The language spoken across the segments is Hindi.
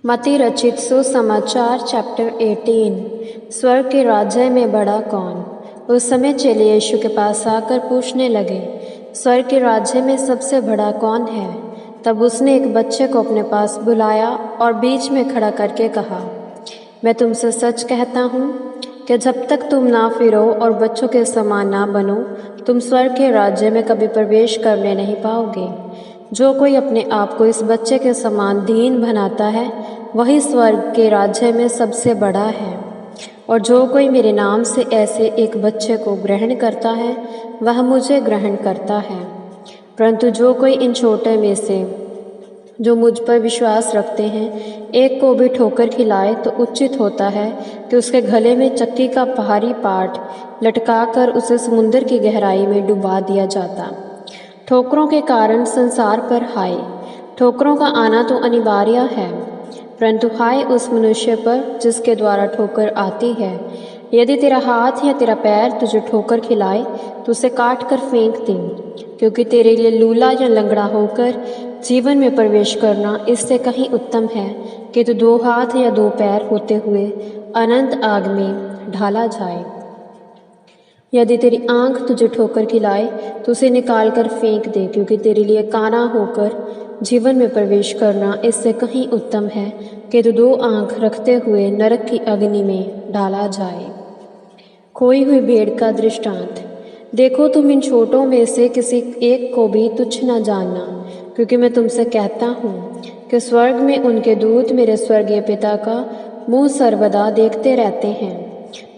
मत्ती रचित सुसमाचार चैप्टर 18। स्वर्ग के राज्य में बड़ा कौन। उस समय चेले यीशु के पास आकर पूछने लगे, स्वर्ग के राज्य में सबसे बड़ा कौन है। तब उसने एक बच्चे को अपने पास बुलाया और बीच में खड़ा करके कहा, मैं तुमसे सच कहता हूँ कि जब तक तुम ना फिरो और बच्चों के समान ना बनो, तुम स्वर्ग के राज्य में कभी प्रवेश करने नहीं पाओगे। जो कोई अपने आप को इस बच्चे के समान दीन बनाता है, वही स्वर्ग के राज्य में सबसे बड़ा है। और जो कोई मेरे नाम से ऐसे एक बच्चे को ग्रहण करता है, वह मुझे ग्रहण करता है। परंतु जो कोई इन छोटे में से जो मुझ पर विश्वास रखते हैं, एक को भी ठोकर खिलाए, तो उचित होता है कि उसके गले में चक्की का भारी पाट लटकाकर उसे समुद्र की गहराई में डुबा दिया जाता। ठोकरों के कारण संसार पर हाय। ठोकरों का आना तो अनिवार्य है, परंतु हाय उस मनुष्य पर जिसके द्वारा ठोकर आती है। यदि तेरा हाथ या तेरा पैर तुझे ठोकर खिलाए, तो उसे काट कर फेंक दे, क्योंकि तेरे लिए लूला या लंगड़ा होकर जीवन में प्रवेश करना इससे कहीं उत्तम है कि तू 2 हाथ या 2 पैर होते हुए अनंत आग में ढाला जाए। यदि तेरी आंख तुझे ठोकर खिलाए, तो उसे निकाल कर फेंक दे, क्योंकि तेरे लिए काना होकर जीवन में प्रवेश करना इससे कहीं उत्तम है कि तू 2 आंख रखते हुए नरक की अग्नि में डाला जाए। खोई हुई भेड़ का दृष्टांत। देखो, तुम इन छोटों में से किसी एक को भी तुच्छ न जानना, क्योंकि मैं तुमसे कहता हूँ कि स्वर्ग में उनके दूत मेरे स्वर्गीय पिता का मुँह सर्वदा देखते रहते हैं।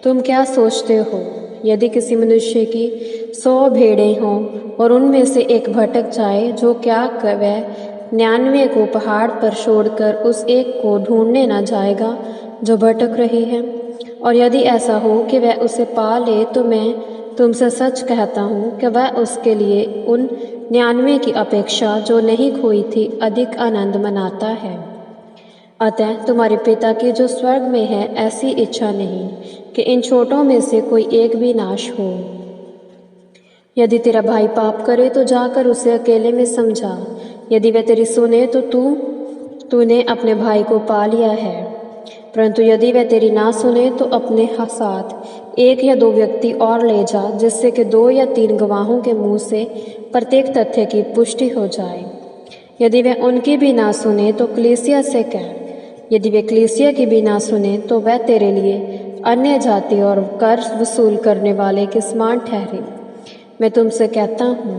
तुम क्या सोचते हो, यदि किसी मनुष्य की 100 भेड़ें हों और उनमें से एक भटक जाए, जो क्या वह 99 को पहाड़ पर छोड़कर उस एक को ढूंढने न जाएगा जो भटक रही है। और यदि ऐसा हो कि वह उसे पा ले, तो मैं तुमसे सच कहता हूँ कि वह उसके लिए उन 99 की अपेक्षा जो नहीं खोई थी अधिक आनंद मनाता है। अतः तुम्हारे पिता की जो स्वर्ग में है, ऐसी इच्छा नहीं कि इन छोटों में से कोई एक भी नाश हो। यदि तेरा भाई पाप करे, तो जाकर उसे अकेले में समझा। यदि वह तेरी सुने, तो तूने अपने भाई को पा लिया है। परंतु यदि वह तेरी ना सुने, तो अपने साथ 1 या 2 व्यक्ति और ले जा, जिससे कि 2 या 3 गवाहों के मुंह से प्रत्येक तथ्य की पुष्टि हो जाए। यदि वह उनकी भी ना सुने, तो कलीसिया से कह। यदि वे कलीसिया की भी ना सुने, तो वह तेरे लिए अन्य जाति और कर वसूल करने वाले के समान ठहरे। मैं तुमसे कहता हूँ,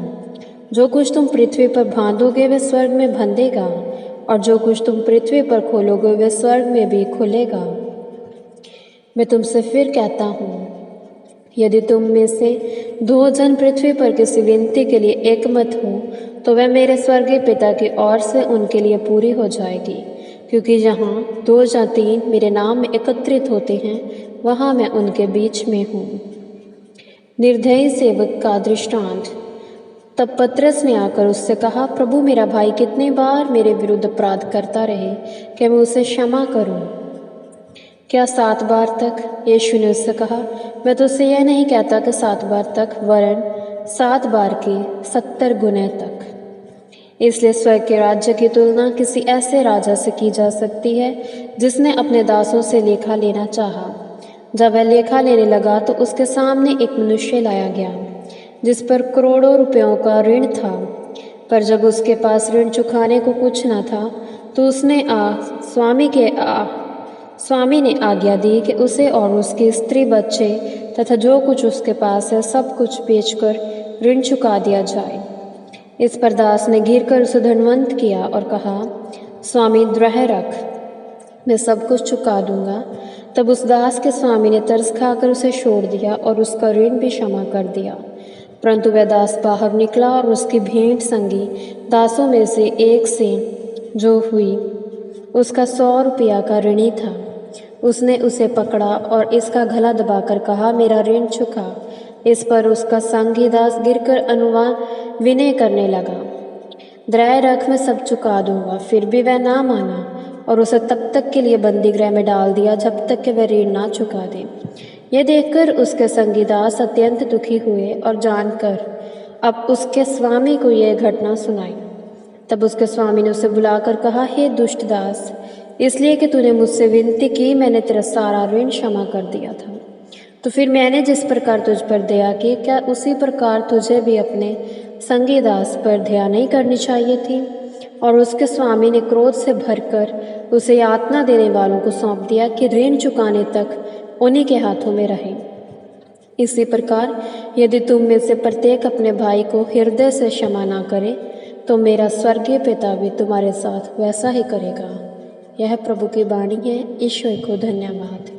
जो कुछ तुम पृथ्वी पर बांधोगे वह स्वर्ग में बंधेगा, और जो कुछ तुम पृथ्वी पर खोलोगे वह स्वर्ग में भी खुलेगा। मैं तुमसे फिर कहता हूँ, यदि तुम में से 2 जन पृथ्वी पर किसी विनती के लिए एकमत हो, तो वह मेरे स्वर्गीय पिता की ओर से उनके लिए पूरी हो जाएगी। क्योंकि जहाँ 2 या 3 मेरे नाम में एकत्रित होते हैं, वहाँ मैं उनके बीच में हूँ। निर्दयी सेवक का दृष्टांत। तब पतरस ने आकर उससे कहा, प्रभु, मेरा भाई कितनी बार मेरे विरुद्ध अपराध करता रहे कि मैं उसे क्षमा करूं? क्या 7 बार तक? यीशु ने उससे कहा, मैं तुझसे यह नहीं कहता कि 7 बार तक, वरन 7 बार के 70 गुने तक। इसलिए स्वर्ग के राज्य की तुलना किसी ऐसे राजा से की जा सकती है, जिसने अपने दासों से लेखा लेना चाहा। जब वह लेखा लेने लगा, तो उसके सामने एक मनुष्य लाया गया, जिस पर करोड़ों रुपयों का ऋण था। पर जब उसके पास ऋण चुकाने को कुछ न था, तो उसने स्वामी ने आज्ञा दी कि उसे और उसकी स्त्री, बच्चे तथा जो कुछ उसके पास है, सब कुछ बेचकर ऋण चुका दिया जाए। इस पर दास ने गिरकर उसे धनवंत किया और कहा, स्वामी, द्रह रख, मैं सब कुछ चुका दूंगा। तब उस दास के स्वामी ने तरस खाकर उसे छोड़ दिया और उसका ऋण भी क्षमा कर दिया। परंतु वह दास बाहर निकला और उसकी भेंट संगी दासों में से एक से जो हुई, उसका 100 रुपया का ऋणी था। उसने उसे पकड़ा और इसका गला दबाकर कहा, मेरा ऋण चुका। इस पर उसका संगी दास गिरकर विनय करने लगा, द्रह रख, मैं सब चुका दूंगा। फिर भी वह ना माना और उसे तब तक के लिए बंदी गृह में डाल दिया जब तक कि वह ऋण ना चुका दे। यह देखकर उसके संगी दास अत्यंत दुखी हुए और जानकर अब उसके स्वामी को यह घटना सुनाई। तब उसके स्वामी ने उसे बुलाकर कहा, हे दुष्ट दास, इसलिए कि तूने मुझसे विनती की, मैंने तेरा सारा ऋण क्षमा कर दिया था। तो फिर मैंने जिस प्रकार तुझ पर दया की, क्या उसी प्रकार तुझे भी अपने संगी दास पर दया नहीं करनी चाहिए थी? और उसके स्वामी ने क्रोध से भरकर उसे यातना देने वालों को सौंप दिया कि ऋण चुकाने तक उन्हीं के हाथों में रहे। इसी प्रकार यदि तुम में से प्रत्येक अपने भाई को हृदय से क्षमा ना करे, तो मेरा स्वर्गीय पिता भी तुम्हारे साथ वैसा ही करेगा। यह प्रभु की वाणी है। ईश्वर को धन्यवाद।